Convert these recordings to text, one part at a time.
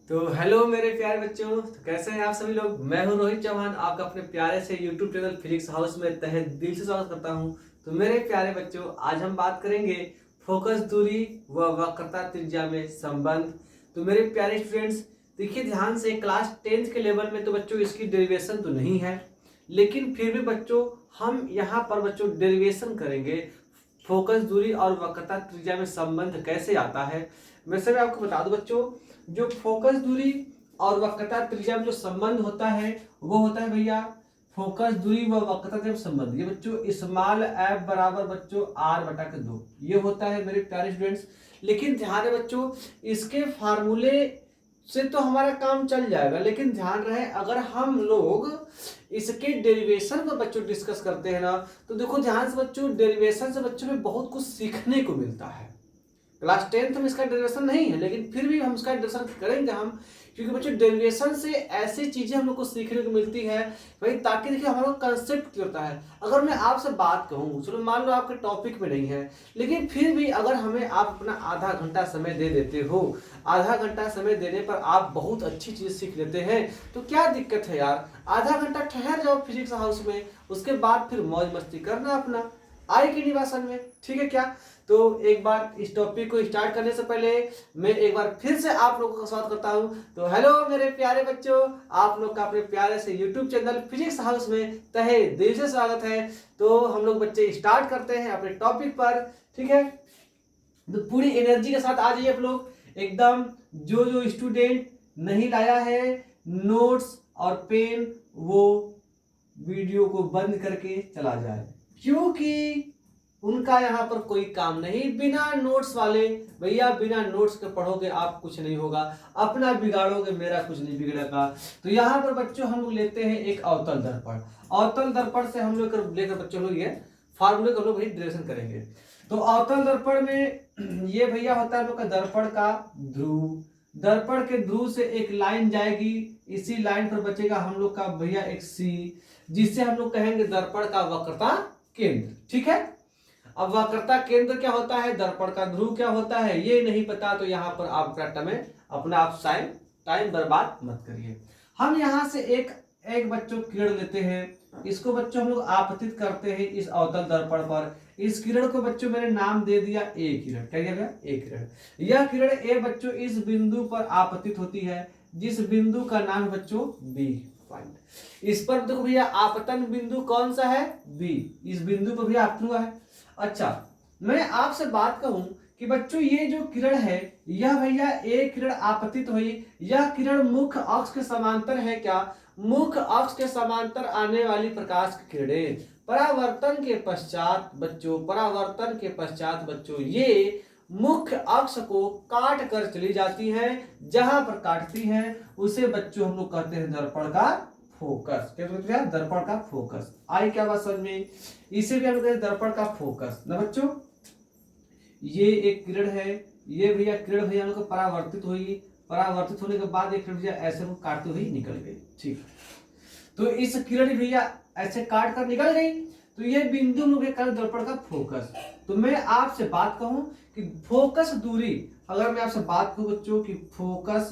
तो हेलो मेरे प्यारे बच्चों, तो कैसे हैं आप सभी लोग। मैं हूं रोहित चौहान, आपका अपने प्यारे से यूट्यूब चैनल फिजिक्स हाउस में तहे दिल से स्वागत करता हूं। तो मेरे प्यारे बच्चों, आज हम बात करेंगे फोकस दूरी व वक्रता त्रिज्या में संबंध। तो मेरे प्यारे स्टूडेंट्स, देखिए ध्यान से, क्लास 10th के लेवल में तो बच्चों इसकी डेरिवेशन तो नहीं है, लेकिन फिर भी बच्चों हम यहाँ पर बच्चों डेरिवेशन करेंगे। फोकस दूरी और वक्रता त्रिज्या में संबंध कैसे आता है। वैसे मैं आपको बता दूं बच्चों, जो फोकस दूरी और वक्रता त्रिज्या में जो संबंध होता है वो होता है भैया फोकस दूरी व वक्रता त्रिज्या में संबंध। ये बच्चों स्मॉल एफ बराबर बच्चों आर बटा के 2 ये होता है मेरे प्यारे स्टूडेंट्स। लेकिन ध्यान है बच्चों, इसके फार्मूले से तो हमारा काम चल जाएगा, लेकिन ध्यान रहे अगर हम लोग इसके डेरिवेशन को बच्चों डिस्कस करते हैं ना, तो देखो ध्यान से बच्चों, डेरिवेशन से बच्चों में बहुत कुछ सीखने को मिलता है। क्लास 10th में इसका डेरिवेशन नहीं है, लेकिन फिर भी हम इसका डेरिवेशन करेंगे हम, क्योंकि बच्चों डेरिवेशन से ऐसी चीजें हम लोग को सीखने को मिलती है भाई, ताकि देखिए हमारा कंसेप्ट क्लियर होता है। अगर मैं आपसे बात कहूँ, चलो मान लो आपके टॉपिक में नहीं है, लेकिन फिर भी अगर हमें आप अपना आधा घंटा समय दे देते हो, आधा घंटा समय देने पर आप बहुत अच्छी चीज सीख लेते हैं, तो क्या दिक्कत है यार। आधा घंटा ठहर जाओ फिजिक्स हाउस में, उसके बाद फिर मौज मस्ती करना अपना, आए कि नहीं भाषण में, ठीक है क्या। तो एक बार इस टॉपिक को स्टार्ट करने से पहले मैं एक बार फिर से आप लोगों का स्वागत करता हूं। तो हेलो मेरे प्यारे बच्चों, आप लोग का अपने प्यारे से यूट्यूब चैनल फिजिक्स हाउस में तहे दिल से स्वागत है। तो हम लोग बच्चे स्टार्ट करते हैं अपने टॉपिक पर, ठीक है। तो पूरी एनर्जी के साथ आ जाइए आप लोग एकदम। जो जो स्टूडेंट नहीं लाया है नोट्स और पेन, वो वीडियो को बंद करके चला जाए, क्योंकि उनका यहाँ पर कोई काम नहीं। बिना नोट्स वाले भैया, बिना नोट्स के पढ़ोगे आप कुछ नहीं होगा, अपना बिगाड़ोगे मेरा कुछ नहीं बिगड़ेगा। तो यहाँ पर बच्चों हम लोग लेते हैं एक अवतल दर्पण। अवतल दर्पण से हम लोग लेकर बच्चों लोग ये फार्मूले को लोग वही डेरिवेशन करेंगे। तो अवतल दर्पण में ये भैया होता है हम लोग का दर्पण का ध्रुव। दर्पण के ध्रुव से एक लाइन जाएगी, इसी लाइन पर बचेगा हम लोग का भैया एक सी, जिससे हम लोग कहेंगे दर्पण का वक्रता केंद्र, ठीक है। अब वक्रता केंद्र क्या होता है, दर्पण का ध्रुव क्या होता है, ये नहीं पता तो यहाँ पर आप अपना आप टाइम बर्बाद मत करिए। हम यहाँ से एक बच्चों किरण लेते हैं, इसको बच्चों हम लोग आपतित करते हैं इस अवतल दर्पण पर। इस किरण को बच्चों मैंने नाम दे दिया ए किरण। क्या किया गया, ए किरण। यह किरण ए बच्चों इस बिंदु पर आपतित होती है, जिस बिंदु का नाम है बच्चों बी पॉइंट। इस पर देखो भैया आपतन बिंदु कौन सा है, बी। इस बिंदु पर भी आपतन हुआ है। अच्छा, मैं आपसे बात कहूं कि बच्चों ये जो किरण है, यह भैया एक किरण आपतित हुई, यह किरण मुख्य अक्ष के समांतर है क्या। मुख्य अक्ष के समांतर आने वाली प्रकाश की किरणें परावर्तन के पश्चात बच्चों ये मुख्य अक्ष को काट कर चली जाती हैं। जहां पर काटती हैं उसे बच्चों हम लोग कहते हैं दर्पण का फोकस। क्या कहते हैं, दर्पण का फोकस। आई क्या बात समझ में, इसे भी हम कहते हैं दर्पण का फोकस ना बच्चों। ये एक किरण है, ये भैया किरण भैया हम लोग परावर्तित हुई, परावर्तित होने के बाद एक किरण भैया ऐसे को काटते हुए निकल गई, ठीक। तो इस किरण भैया ऐसे काट कर निकल गई, तो ये बिंदु हम लोग दर्पण का फोकस। तो मैं आपसे बात कहूं कि फोकस दूरी, अगर मैं आपसे बात कहूं बच्चों कि फोकस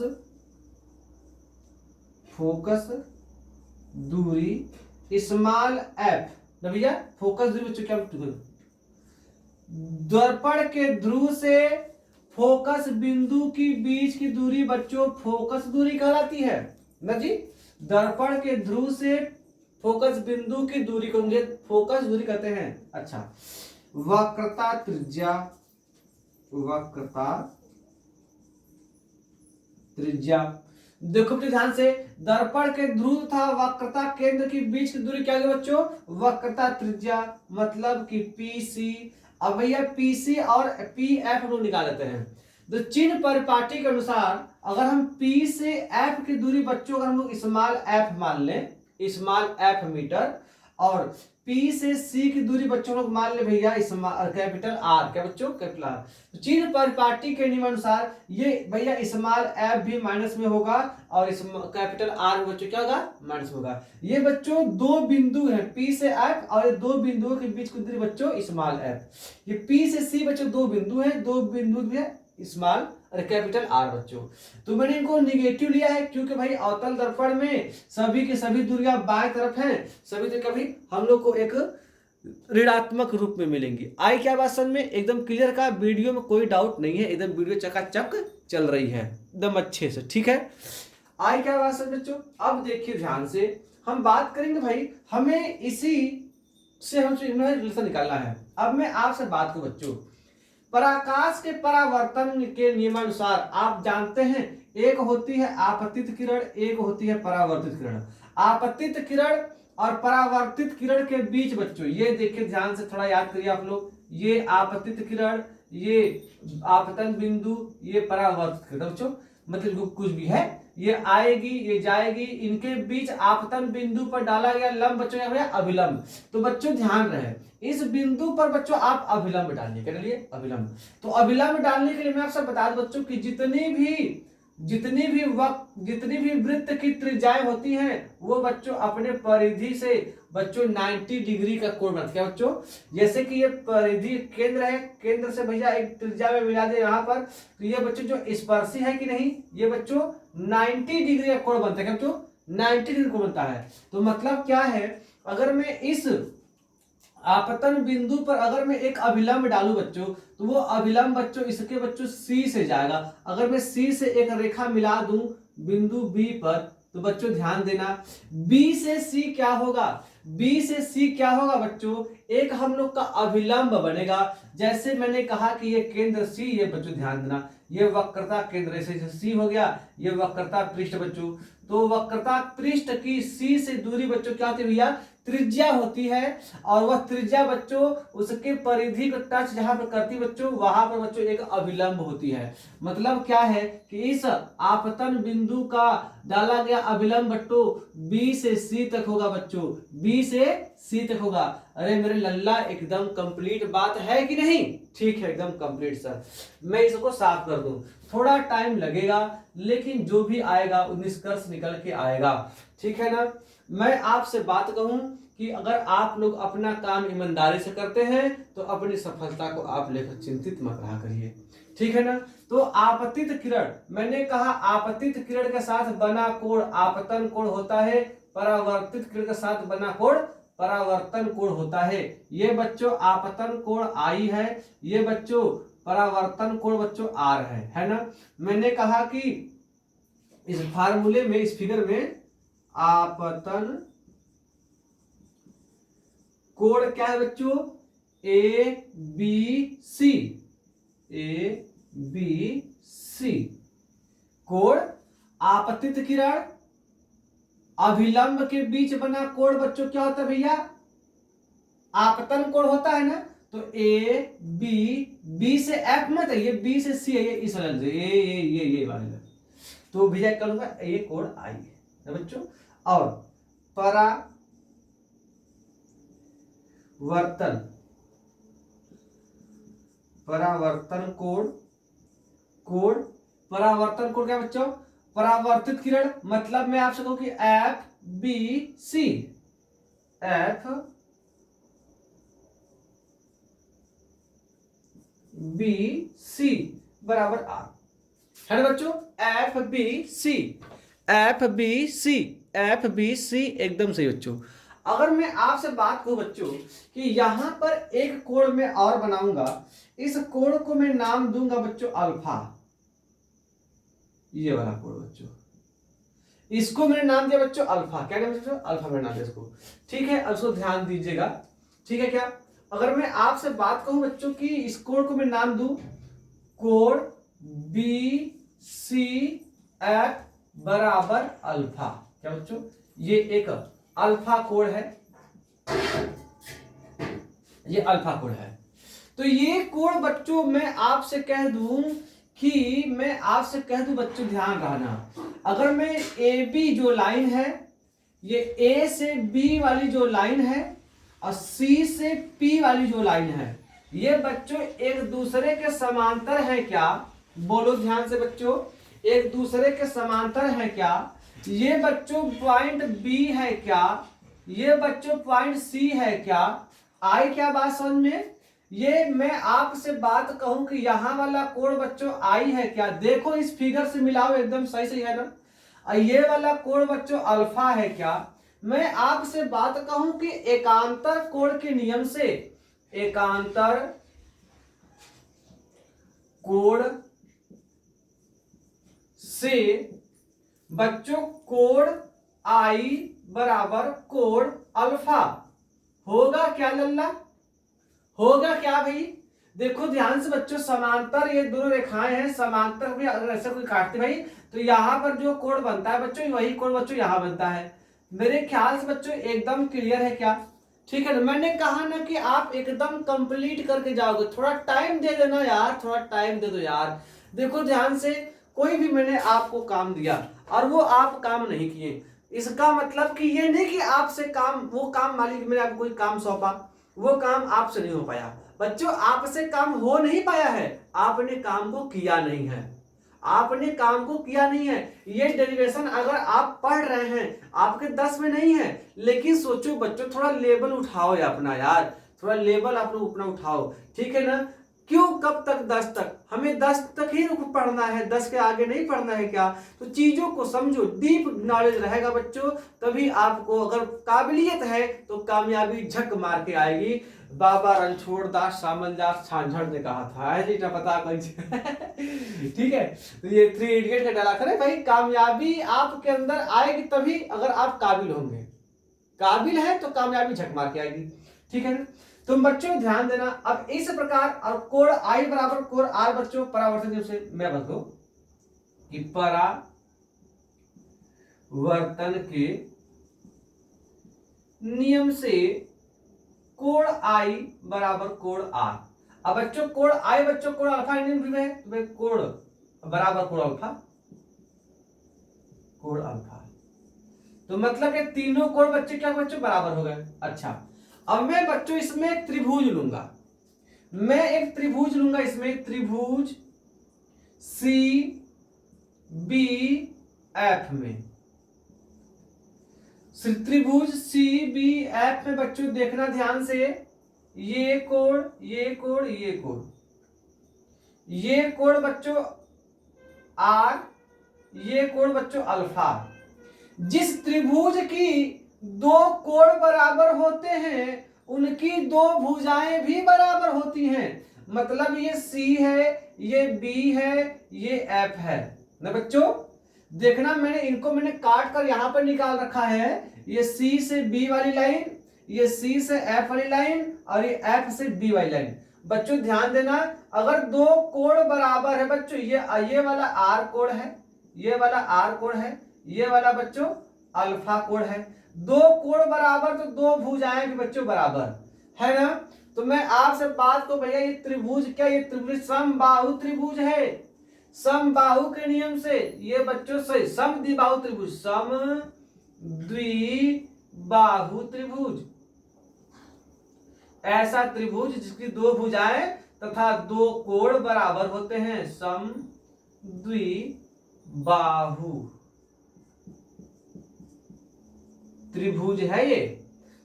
दूरी स्मॉल एफ ना भैया, फोकस दूरी बच्चों क्या, दर्पण के ध्रुव से फोकस बिंदु की बीच की दूरी बच्चों फोकस दूरी कहलाती है ना जी। दर्पण के ध्रुव से फोकस बिंदु की दूरी को फोकस दूरी कहते हैं। अच्छा, वक्रता त्रिज्या देखो अपने ध्यान से, दर्पण के ध्रुव था वक्रता केंद्र के बीच की दूरी क्या है बच्चों, वक्रता त्रिज्या, मतलब कि पीसी। अब भैया पीसी और पी एफ हम लोग निकाल लेते हैं। तो चिन्ह परिपाटी के अनुसार अगर हम पी से एफ की दूरी बच्चों, अगर हम लोग स्मॉल एफ मान लें, स्मॉल एफ मीटर, और पी से सी की दूरी बच्चों लोग मान ले भैया कैपिटल आर। क्या बच्चों, कैपिटल आर। तो चिन्ह परिपाटी के नियमानुसार ये भैया स्मॉल एफ भी माइनस में होगा और इस कैपिटल आर बच्चों क्या होगा, माइनस होगा। ये बच्चों दो बिंदु हैं, पी से एफ, और ये दो बिंदुओं के बीच की दूरी बच्चों स्मॉल एफ। ये पी से सी बच्चों दो बिंदु हैं, दो बिंदु में स्मॉल और कैपिटल आर बच्चों। तो मैंने इनको निगेटिव लिया है क्योंकि भाई अवतल दर्पण में सभी की सभी दूरियां बाएं तरफ हैं, सभी दूरी कभी हम लोग को एक ऋणात्मक रूप में मिलेंगी। आई क्या बात समझ में? एकदम क्लियर का, वीडियो में कोई डाउट नहीं है, एकदम वीडियो चकाचक चल रही है एकदम अच्छे से, ठीक है। आई क्या बात समझ बच्चों? अब देखिए ध्यान से, हम बात करेंगे भाई, हमें इसी से हमसे रिलेशन निकालना है। अब मैं आपसे बात करूं बच्चों, पराकाश के परावर्तन के नियमानुसार आप जानते हैं एक होती है आपतित किरण, एक होती है परावर्तित किरण। आपतित किरण और परावर्तित किरण के बीच बच्चों, ये देखिए ध्यान से थोड़ा याद करिए आप लोग, ये आपतित किरण, ये आपतन बिंदु, ये परावर्तित किरण बच्चों, मतलब कुछ भी है, ये आएगी ये जाएगी, इनके बीच आपतन बिंदु पर डाला गया लंब बच्चों या अभिलंब। तो बच्चों ध्यान रहे, इस बिंदु पर बच्चों आप अभिलंब डालिए, क्या डालिए? अभिलंब। तो अभिलंब डालने के लिए मैं आपसे बता दूं बच्चों कि जितनी भी वृत्त की त्रिज्याएं होती हैं वो बच्चों अपने परिधि से बच्चों 90 डिग्री का कोण बनाते हैं। क्या बच्चों? जैसे कि ये परिधि केंद्र है, केंद्र से भैया एक त्रिज्या में मिला दे यहाँ पर, तो ये बच्चों जो स्पर्शी है कि नहीं, ये बच्चों 90 डिग्री का कोण बनता है। क्या बच्चों? 90 डिग्री कोण बनता है। तो मतलब क्या है, अगर मैं इस आपतन बिंदु पर अगर मैं एक अभिलंब डालूं बच्चों, तो वो अभिलंब बच्चों इसके बच्चों C से जाएगा। अगर मैं C से एक रेखा मिला दूं बिंदु B पर, तो बच्चों ध्यान देना, B से C क्या होगा? B से C क्या होगा बच्चों? एक हम लोग का अभिलंब बनेगा। जैसे मैंने कहा कि ये केंद्र C, ये बच्चों ध्यान देना, ये वक्रता केंद्र से C हो गया, ये वक्रता पृष्ठ बच्चों। तो वक्रता पृष्ठ की C से दूरी बच्चों क्या होती है भैया? त्रिज्या होती है। और वह त्रिज्या बच्चों उसके परिधि को टच जहां पर करती बच्चों, वहां पर बच्चों एक अभिलंब होती है। मतलब क्या है कि इस आपतन बिंदु का डाला गया अभिलंब बच्चों B से C तक होगा बच्चों, B से C तक होगा। अरे मेरे लल्ला एकदम कंप्लीट बात है कि नहीं? ठीक है, एकदम कंप्लीट सर। मैं इसको साफ कर दूं, थोड़ा टाइम लगेगा लेकिन जो भी आएगा निष्कर्ष निकल के आएगा, ठीक है ना। मैं आपसे बात कहूं कि अगर आप लोग अपना काम ईमानदारी से करते हैं तो अपनी सफलता को आप लेकर चिंतित मत रहा करिए, ठीक है ना। तो आपतित किरण, मैंने कहा आपतित किरण के साथ बना कोण आपतन कोण होता है, परावर्तित किरण के साथ बना कोण परावर्तन कोण होता है। ये बच्चों आपतन कोण I है, ये बच्चों परावर्तन कोण बच्चों R है ना। मैंने कहा कि इस फार्मूले में, इस फिगर में आपतन कोण क्या है बच्चों? ABC, ABC कोण आपतित किरण अभिलंब के बीच बना कोण बच्चों क्या होता है भैया? आपतन कोण होता है ना। तो B से F मत है, ये B से C है, ये इस वाले से ये वाले, तो भैया करूंगा ये कोण I है बच्चों। और परावर्तन कोण परावर्तन कोण क्या बच्चों? परावर्तित किरण, मतलब मैं आपसे कहूं कि FBC बराबर R है ना बच्चों। FBC एकदम सही बच्चों। अगर मैं आपसे बात करूं बच्चों कि यहां पर एक कोण मैं और बनाऊंगा, इस कोण को मैं नाम दूंगा बच्चों अल्फा, ये वाला कोण बच्चों, इसको मैंने नाम दिया बच्चों अल्फा। क्या नाम बच्चों? अल्फा मैंने नाम दिया इसको, ठीक है। अब इसको ध्यान दीजिएगा, ठीक है क्या। अगर मैं आपसे बात कहूं बच्चों कि इस कोण को मैं नाम दूं कोण BCF बराबर अल्फा, क्या बच्चों? ये एक अल्फा कोण है, ये अल्फा कोण है। तो ये कोण बच्चों मैं आपसे कह दूं बच्चों ध्यान रहना, अगर मैं AB जो लाइन है, ये A से B वाली जो लाइन है और C से P वाली जो लाइन है, ये बच्चों एक दूसरे के समांतर है क्या? बोलो ध्यान से बच्चों, एक दूसरे के समांतर है क्या? ये बच्चों पॉइंट B है क्या? ये बच्चों पॉइंट C है क्या? आई क्या बात समझ में? ये मैं आपसे बात कहूं कि यहां वाला कोण बच्चों आई है क्या, देखो इस फिगर से मिलाओ, एकदम सही सही है ना। ये वाला कोण बच्चों अल्फा है क्या। मैं आपसे बात कहूं कि एकांतर कोण के नियम से, एकांतर कोण से बच्चों कोण आई बराबर कोण अल्फा होगा क्या लल्ला, होगा क्या भाई। देखो ध्यान से बच्चों, समांतर ये दोनों रेखाएं हैं, समांतर भी अगर ऐसे कोई काटते भाई तो यहां पर जो कोण बनता है बच्चों वही कोण बच्चों यहां बनता है। मेरे ख्याल से बच्चों एकदम क्लियर है क्या, ठीक है ना। मैंने कहा ना कि आप एकदम कंप्लीट करके जाओगे, थोड़ा टाइम दे देना यार, थोड़ा टाइम दे दो यार। देखो ध्यान से, कोई भी मैंने आपको काम दिया और वो आप काम नहीं किए, इसका मतलब कि ये नहीं कि आपसे काम, वो काम मान लीजिए मैंने आपको कोई काम सौंपा, वो काम आपसे नहीं हो पाया बच्चों, आपसे काम हो नहीं पाया है, आपने काम को किया नहीं है, आपने काम को किया नहीं है। ये डेरिवेशन अगर आप पढ़ रहे हैं, आपके 10 में नहीं है, लेकिन सोचो बच्चों थोड़ा लेवल उठाओ या अपना यार, थोड़ा लेवल आप लोग अपना उठाओ, ठीक है ना। क्यों, कब तक 10 तक, हमें 10 तक ही पढ़ना है, 10 के आगे नहीं पढ़ना है क्या। तो चीजों को समझो, डीप नॉलेज रहेगा बच्चों, तभी आपको अगर काबिलियत है तो कामयाबी झक मार के आएगी। बाबा रणछोड़ दास सामल दास छांझड़ ने कहा था, है जी ना, पता ठीक है। तो ये 3 इडियट का डायलॉग है भाई, कामयाबी आपके अंदर आएगी तभी अगर आप काबिल होंगे, काबिल है तो कामयाबी झक मार के आएगी, ठीक है ना। तो बच्चों ध्यान देना, अब इस प्रकार और कोण आई बराबर कोण आर बच्चों परावर्तन नियम से मैं बता कि परावर्तन के नियम से कोण आई बराबर कोण आर। अब बच्चों कोण आई बच्चों कोण अल्फा इंडियन है, तो कोण बराबर कोण अल्फा, कोण अल्फा, तो मतलब ये तीनों कोण बच्चे क्या बच्चों बराबर हो गए। अच्छा, अब मैं बच्चों इसमें एक त्रिभुज लूंगा, मैं एक त्रिभुज लूंगा, इसमें एक त्रिभुज सी बी एफ में, त्रिभुज सी बी एफ में बच्चों देखना ध्यान से, ये कोण ये कोण ये कोण, ये कोण बच्चों आर, ये कोण बच्चों अल्फा। जिस त्रिभुज की 2 कोण बराबर होते हैं उनकी 2 भुजाएं भी बराबर होती हैं, मतलब ये सी है, ये बी है, ये एफ है ना बच्चों। देखना मैंने काट कर यहां पर निकाल रखा है, ये सी से बी वाली लाइन, ये सी से एफ वाली लाइन और ये एफ से बी वाली लाइन। बच्चों ध्यान देना, अगर 2 कोण बराबर है बच्चों, ये वाला आर कोण है, ये वाला आर कोण है, ये वाला बच्चों अल्फा कोण है, 2 कोण बराबर तो 2 भुजाएं भी बच्चों बराबर है ना। तो मैं आपसे बात को भैया, ये त्रिभुज क्या, ये त्रिभुज समबाहु त्रिभुज है, समबाहु के नियम से ये बच्चों सही समद्विबाहु त्रिभुज, समद्विबाहु त्रिभुज, ऐसा त्रिभुज जिसकी 2 भुजाएं तथा 2 कोण बराबर होते हैं, समद्विबाहु त्रिभुज है ये।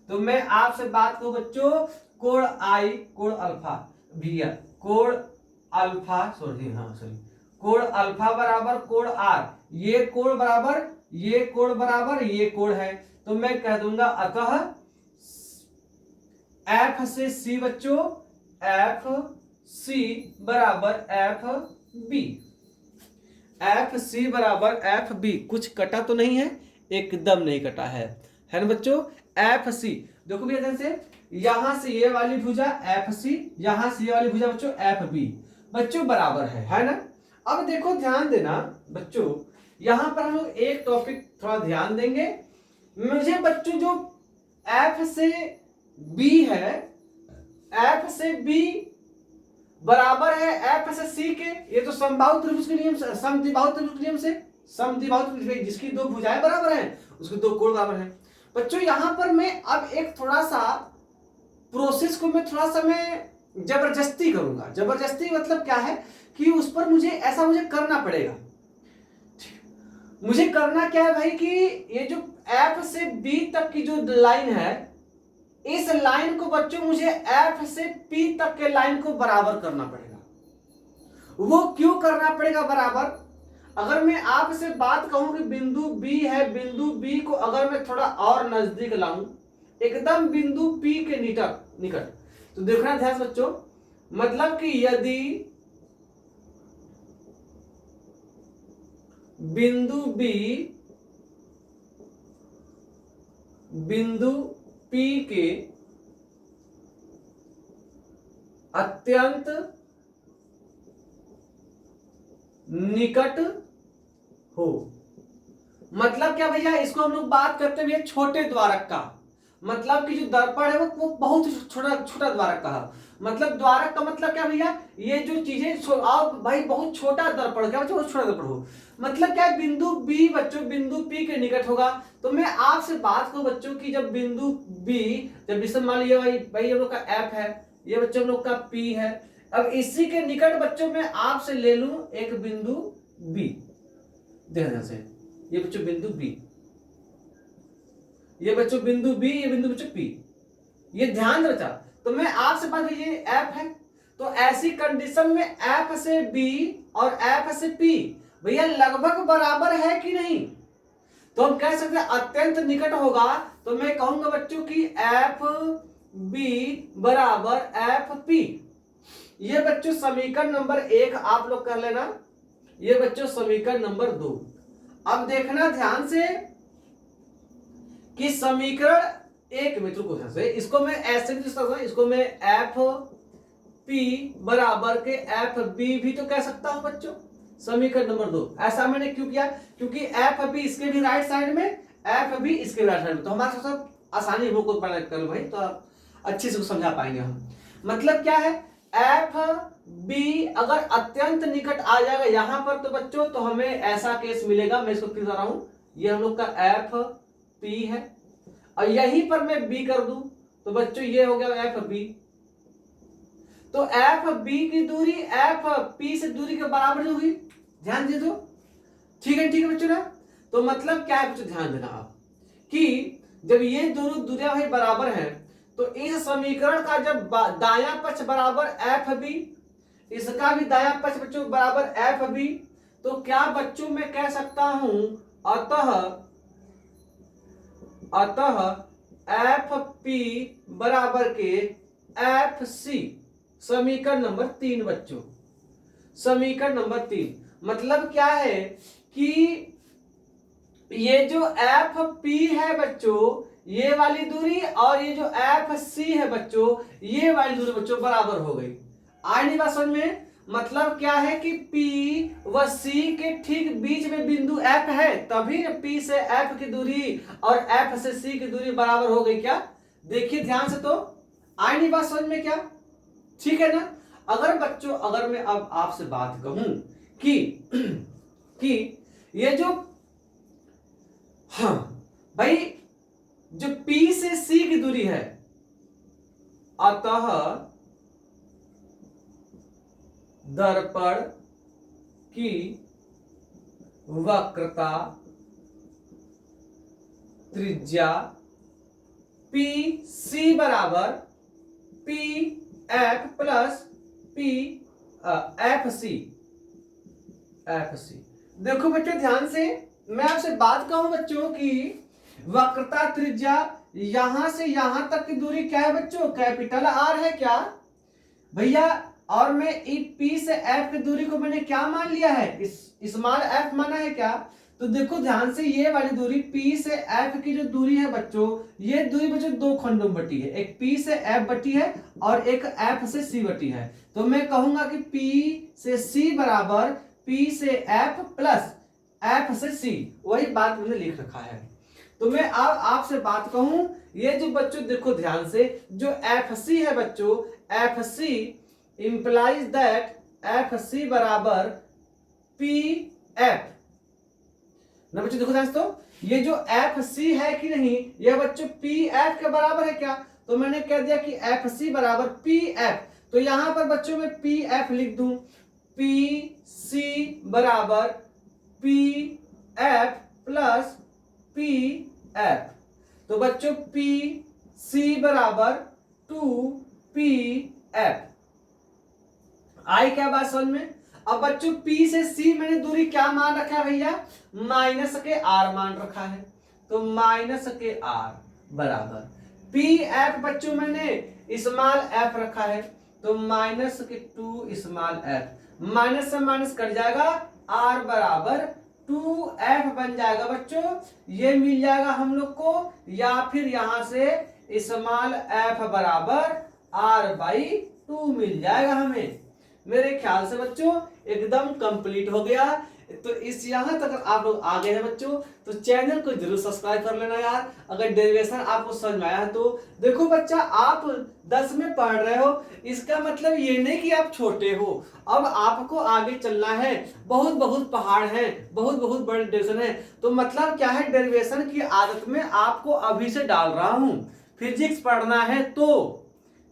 तो मैं आपसे बात करूं बच्चों, कोण आई कोण अल्फा भैया, कोण अल्फा सॉरी कोण अल्फा बराबर कोण आर, ये कोण बराबर ये कोण बराबर ये कोण है, तो मैं कह दूंगा अतः एफ से सी बच्चों, एफ सी बराबर एफ बी, एफ सी बराबर एफ बी। कुछ कटा तो नहीं है, एकदम नहीं कटा है ना बच्चों। एफ सी देखो भैया ध्यान से, यहां से ये वाली भुजा एफ सी, यहां से ये वाली भुजा बच्चों एफ बी बच्चों बराबर है ना। अब देखो ध्यान देना बच्चों, यहां पर हम लोग एक टॉपिक थोड़ा ध्यान देंगे, मुझे बच्चों जो एफ से बी है, एफ से बी बराबर है एफ से सी के, ये तो समबाहु त्रिभुज के नियम से, समद्विबाहु त्रिभुज के नियम से, समद्विबाहु त्रिभुज जिसकी 2 भुजाएं बराबर हैं उसके 2 कोण बराबर हैं बच्चों। यहां पर मैं अब एक थोड़ा सा प्रोसेस को मैं थोड़ा सा मैं जबरदस्ती करूंगा, जबरदस्ती मतलब क्या है कि उस पर मुझे करना पड़ेगा। मुझे करना क्या है भाई कि ये जो एफ से बी तक की जो लाइन है, इस लाइन को बच्चों मुझे एफ से पी तक के लाइन को बराबर करना पड़ेगा। वो क्यों करना पड़ेगा बराबर? अगर मैं आपसे बात कहूं कि बिंदु बी है, बिंदु बी को अगर मैं थोड़ा और नजदीक लाऊं, एकदम बिंदु पी के निकट, तो देखना ध्यान बच्चों, मतलब कि यदि बिंदु बी बिंदु पी के अत्यंत निकट हो, मतलब क्या भैया, इसको हम लोग बात करते हैं छोटे द्वारक का, मतलब कि जो दर्पण है वो बहुत छोटा छोटा द्वारक का है। मतलब द्वारक का मतलब क्या भैया, ये जो चीजें आप भाई बहुत छोटा दर्पण, क्या बच्चों बहुत छोटा दर्पण हो, मतलब क्या बिंदु बी बच्चों बिंदु पी के निकट होगा। तो मैं आपसे बात करूं बच्चों की जब बिंदु बी, जब इसे मान लिया भाई हम लोग का एफ है, ये बच्चों हम लोग का पी है, अब इसी के निकट बच्चों मैं आपसे ले लूं एक बिंदु बी, ध्यान से, ये बच्चों बिंदु बी, ये बच्चों बिंदु बी, ये बिंदु बच्चों पी, ये ध्यान रखा। तो मैं आपसे बात, ये एफ है, तो ऐसी कंडीशन में एफ से बी और एफ से पी भैया लगभग बराबर है कि नहीं? तो हम कह सकते हैं अत्यंत निकट होगा, तो मैं कहूंगा बच्चों की एफ बी बराबर एफ पी। ये बच्चों समीकरण नंबर 1 आप लोग कर लेना, ये बच्चों समीकरण नंबर 2। अब देखना ध्यान से कि समीकरण 1 में ध्यान से, इसको मैं ऐसे भी लिख सकता हूं, इसको मैं एफ पी बराबर के एफ बी भी तो कह सकता हूं बच्चों, समीकरण नंबर 2। ऐसा मैंने क्यों किया? क्योंकि एफ बी इसके भी राइट साइड में, एफ बी इसके भी राइट साइड में, तो हमारे सब आसानी हो को कर लो भाई, तो अच्छे से समझा पाएंगे हम। मतलब क्या है, एफ बी अगर अत्यंत निकट आ जाएगा यहां पर तो बच्चों, तो हमें ऐसा केस मिलेगा, मैं इसको क्यों बता रहा हूं, ये हम लोग का एफ पी है और यहीं पर मैं बी कर दूं तो बच्चों ये हो गया एफ बी। तो एफ बी की दूरी एफ पी से दूरी के बराबर हुई, ध्यान दे दो, ठीक है बच्चों ना। तो मतलब क्या है बच्चों, ध्यान देना आप कि जब ये दोनों दूरियां भाई बराबर हैं, तो इस समीकरण का जब दायां पक्ष बराबर एफ बी, इसका भी दायां पक्ष बच्चों बराबर एफ बी, तो क्या बच्चों मैं कह सकता हूं अतः एफ पी बराबर के एफ सी, समीकरण नंबर 3 बच्चों, समीकरण नंबर 3। मतलब क्या है कि ये जो एफ पी है बच्चों, ये वाली दूरी और ये जो एफ सी है बच्चों, ये वाली दूरी बच्चों बराबर हो गई। आई नहीं बात समझ में? मतलब क्या है कि P व C के ठीक बीच में बिंदु F है, तभी P से F की दूरी और F से C की दूरी बराबर हो गई क्या? देखिए ध्यान से, तो आई नहीं बात समझ में क्या? ठीक है ना। अगर बच्चों, अगर मैं अब आपसे बात कहूं कि ये जो, हाँ भाई, जो P से C की दूरी है, अतः दर्पण की वक्रता त्रिज्या पी सी बराबर P F plus P F C. देखो बच्चों ध्यान से, मैं आपसे बात कहूं बच्चों की वक्रता त्रिज्या यहां से यहां तक की दूरी क्या है बच्चों, कैपिटल आर है क्या भैया, और मैं पी से एफ की दूरी को मैंने क्या मान लिया है, स्मॉल एफ माना है क्या। तो देखो ध्यान से, ये वाली दूरी पी से एफ की जो दूरी है बच्चों, ये दूरी बच्चों दो खंडों में बटी है, एक पी से एफ बटी है और एक एफ से सी बटी है। तो मैं कहूंगा कि पी से सी बराबर पी से एफ प्लस एफ से सी, वही बात मैंने लिख रखा है। तो मैं अब आपसे बात कहूं, ये जो बच्चों देखो ध्यान से, जो एफ सी है बच्चों, F C implies that FC बराबर PF ना बच्चों। देखो ध्यान से, तो ये जो FC है कि नहीं, यह बच्चों PF के बराबर है क्या, तो मैंने कह दिया कि FC बराबर PF। तो यहां पर बच्चों में PF लिख दूं, PC बराबर PF प्लस PF। तो बच्चों C बराबर 2PF। आई क्या बात समझ में? अब बच्चों P से C मैंने दूरी क्या मान रखा है भैया? माइनस के R मान रखा है, तो माइनस के R बराबर PF बच्चों मैंने स्मॉल f रखा है, तो माइनस के 2 स्मॉल f, माइनस से माइनस कट जाएगा, R बराबर 2f बन जाएगा बच्चों। ये मिल जाएगा हम लोग को, या फिर यहां से स्मॉल f बराबर R/2 मिल जाएगा हमें। मेरे ख्याल से बच्चों एकदम कंप्लीट हो गया। तो इस यहां तक आप लोग आ गए हैं बच्चों, तो चैनल को जरूर सब्सक्राइब कर लेना यार, अगर डेरिवेशन आपको समझ में आया है तो। देखो बच्चा, आप 10 में पढ़ रहे हो, इसका मतलब ये नहीं कि आप छोटे हो, अब आपको आगे चलना है, बहुत बहुत पहाड़ हैं, बहुत बहुत बड़े डेरिवेशन है। तो मतलब क्या है, डेरिवेशन की आदत में आपको अभी से डाल रहा हूं। फिजिक्स पढ़ना है तो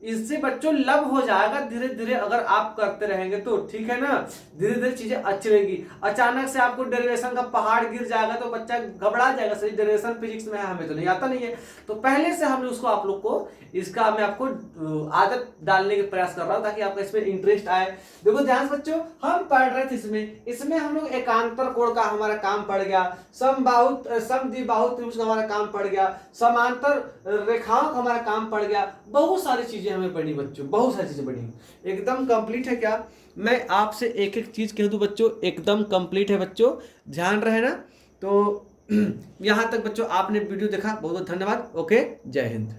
इससे बच्चों लब हो जाएगा धीरे धीरे, अगर आप करते रहेंगे तो, ठीक है ना। धीरे धीरे चीजें अच्छी रहेगी। अचानक से आपको डेरिवेशन का पहाड़ गिर जाएगा तो बच्चा घबरा जाएगा, सही डेरिवेशन फिजिक्स में है, हमें तो नहीं आता नहीं है। तो पहले से हम उसको आप लोग को इसका मैं आपको आदत डालने का प्रयास कर रहा हूं ताकि आपका इसमें इंटरेस्ट आए। देखो ध्यान से बच्चों, हम पढ़ रहे थे इसमें हम लोग एकांतर कोण का हमारा काम पड़ गया, समबाहु समद्विबाहु त्रिभुज का हमारा काम पड़ गया, समांतर रेखाओं का हमारा काम पड़ गया, बहुत सारी चीजें हमें पढ़ी बच्चों, बहुत सारी चीजें पढ़ी। एकदम कंप्लीट है क्या? मैं आपसे एक एक चीज कह दूं बच्चों, एकदम कंप्लीट है बच्चों, ध्यान रहे ना। तो यहां तक बच्चों आपने वीडियो देखा, बहुत बहुत धन्यवाद। ओके, जय हिंद।